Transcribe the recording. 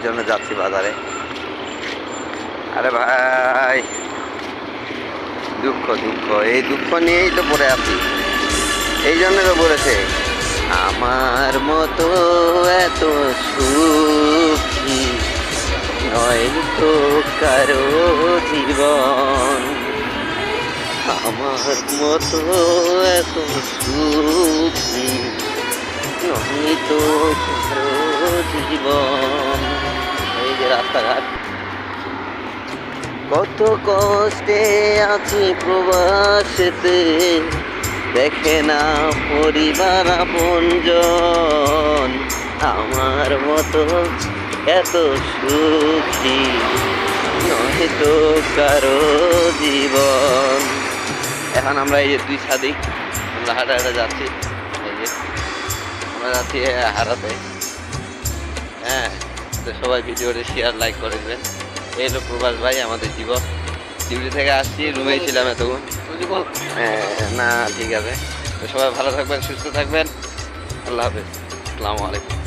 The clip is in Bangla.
জন্য যাচ্ছি বাজারে। আরে ভাই, দুঃখ দুঃখ, এই দুঃখ নিয়েই তো পড়ে আছি। এই জন্য তো বলেছে আমার মতো এত সুখী নয় তো কারো জীবন, আমার মতো এত সুখী নয় তো কারো জীবন। এই যে রাস্তাঘাট, কত কষ্টে আছি প্রবাসেতে, দেখে না পরিবার আপনজন, আমার মতো এত সুখী নয় তো কারো জীবন। এখন আমরা এই যে দুই সাদিক আমরা হাঁটা হাঁটা যাচ্ছি, এই যে আমরা যাচ্ছি হারাতে। হ্যাঁ, তো সবাই ভিডিওটা শেয়ার লাইক করে দেবেন। এই হলো প্রবাস ভাই, আমাদের জীবন। ডিউটি থেকে আসছি, রুমেই ছিলাম এতক্ষণ। না ঠিক আছে, তো সবাই ভালো থাকবেন, সুস্থ থাকবেন। আল্লাহ হাফেজ, আসসালামু আলাইকুম।